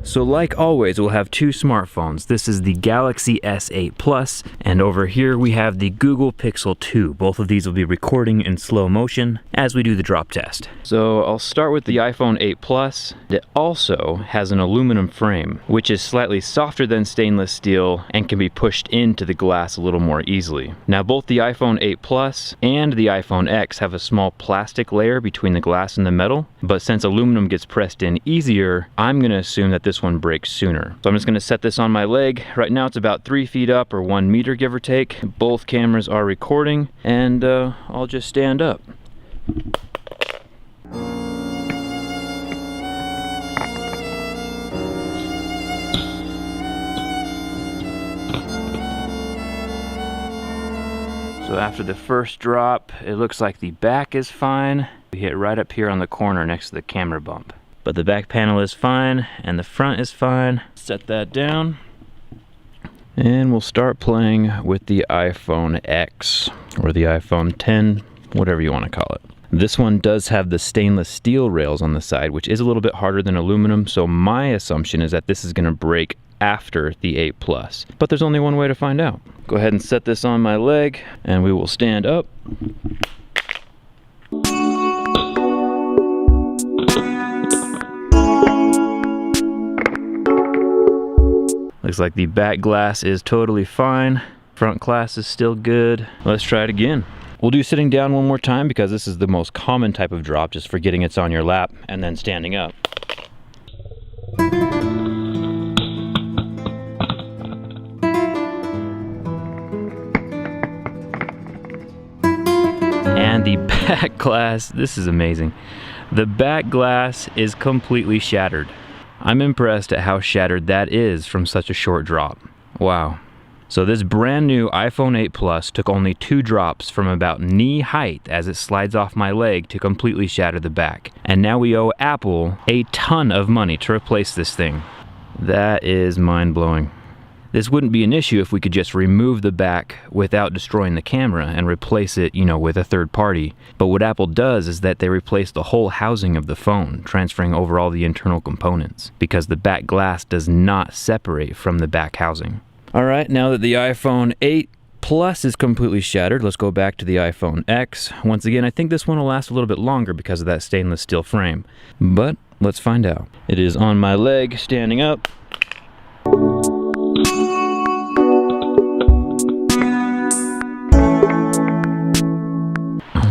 So like always, we'll have two smartphones. This is the Galaxy S8 Plus, and over here we have the Google Pixel 2. Both of these will be recording in slow motion as we do the drop test. So I'll start with the iPhone 8 Plus. It also has an aluminum frame, which is slightly softer than stainless steel and can be pushed into the glass a little more easily. Now both the iPhone 8 Plus and the iPhone X have a small plastic layer between the glass and the metal, but since aluminum gets pressed in easier, I'm going to assume that this one breaks sooner. So I'm just going to set this on my leg. Right now it's about 3 feet up or 1 meter, give or take. Both cameras are recording, and I'll just stand up. So after the first drop, it looks like the back is fine. We hit right up here on the corner next to the camera bump. But the back panel is fine, and the front is fine. Set that down. And we'll start playing with the iPhone X, or the iPhone X, whatever you want to call it. This one does have the stainless steel rails on the side, which is a little bit harder than aluminum, so my assumption is that this is going to break after the 8 Plus. But there's only one way to find out. Go ahead and set this on my leg, and we will stand up. Looks like the back glass is totally fine. Front glass is still good. Let's try it again. We'll do sitting down one more time because this is the most common type of drop, just forgetting it's on your lap and then standing up. And the back glass, this is amazing. The back glass is completely shattered. I'm impressed at how shattered that is from such a short drop. Wow. So this brand new iPhone 8 Plus took only 2 drops from about knee height as it slides off my leg to completely shatter the back. And now we owe Apple a ton of money to replace this thing. That is mind-blowing. This wouldn't be an issue if we could just remove the back without destroying the camera and replace it, with a third party. But what Apple does is that they replace the whole housing of the phone, transferring over all the internal components, because the back glass does not separate from the back housing. All right, now that the iPhone 8 Plus is completely shattered, let's go back to the iPhone X. Once again, I think this one will last a little bit longer because of that stainless steel frame. But let's find out. It is on my leg, standing up.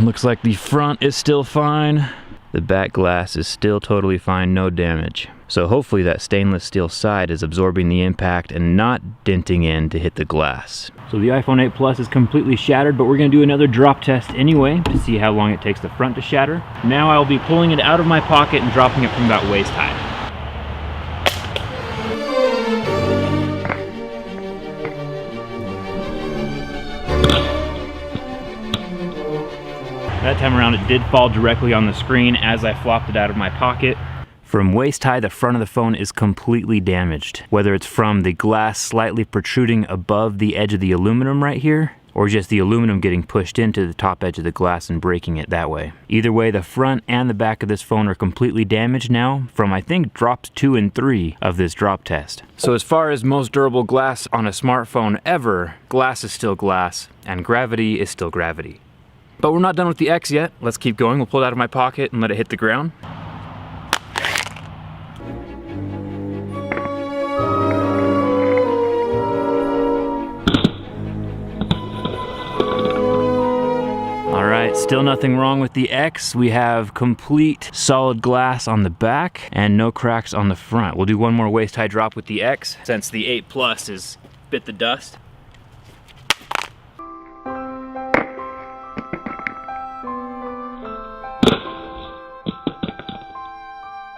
Looks like the front is still fine. The back glass is still totally fine, no damage. So hopefully that stainless steel side is absorbing the impact and not denting in to hit the glass. So the iPhone 8 Plus is completely shattered, but we're gonna do another drop test anyway to see how long it takes the front to shatter. Now I'll be pulling it out of my pocket and dropping it from about waist high. That time around it did fall directly on the screen as I flopped it out of my pocket. From waist high, the front of the phone is completely damaged. Whether it's from the glass slightly protruding above the edge of the aluminum right here, or just the aluminum getting pushed into the top edge of the glass and breaking it that way. Either way, the front and the back of this phone are completely damaged now from, I think, drops 2 and 3 of this drop test. So as far as most durable glass on a smartphone ever, glass is still glass, and gravity is still gravity. But we're not done with the X yet. Let's keep going. We'll pull it out of my pocket and let it hit the ground. All right, still nothing wrong with the X. We have complete solid glass on the back and no cracks on the front. We'll do one more waist high drop with the X since the 8 Plus has bit the dust.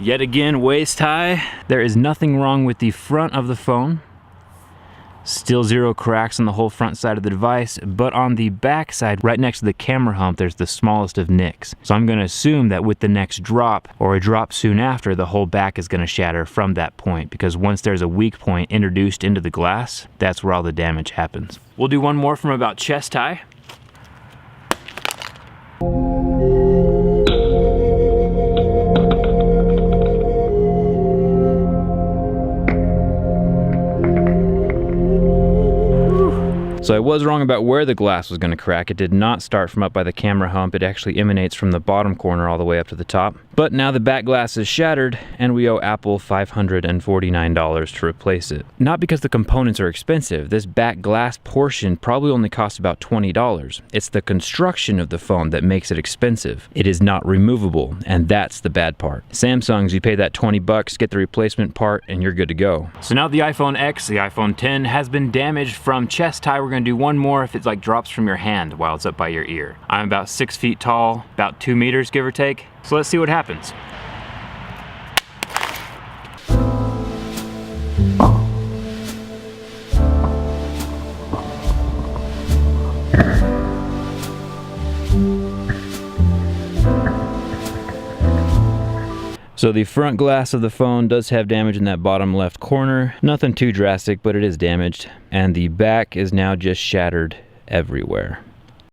Yet again, waist high. There is nothing wrong with the front of the phone. Still 0 cracks on the whole front side of the device, but on the back side, right next to the camera hump, there's the smallest of nicks. So I'm gonna assume that with the next drop, or a drop soon after, the whole back is gonna shatter from that point, because once there's a weak point introduced into the glass, that's where all the damage happens. We'll do one more from about chest high. So I was wrong about where the glass was going to crack. It did not start from up by the camera hump. It actually emanates from the bottom corner all the way up to the top. But now the back glass is shattered and we owe Apple $549 to replace it. Not because the components are expensive. This back glass portion probably only costs about $20. It's the construction of the phone that makes it expensive. It is not removable, and that's the bad part. Samsung's, you pay that 20 bucks, get the replacement part, and you're good to go. So now the iPhone X, the iPhone X has been damaged from chest high. We're gonna do one more if it's like drops from your hand while it's up by your ear. I'm about 6 feet tall, about 2 meters, give or take. So let's see what happens. So the front glass of the phone does have damage in that bottom left corner. Nothing too drastic, but it is damaged. And the back is now just shattered everywhere.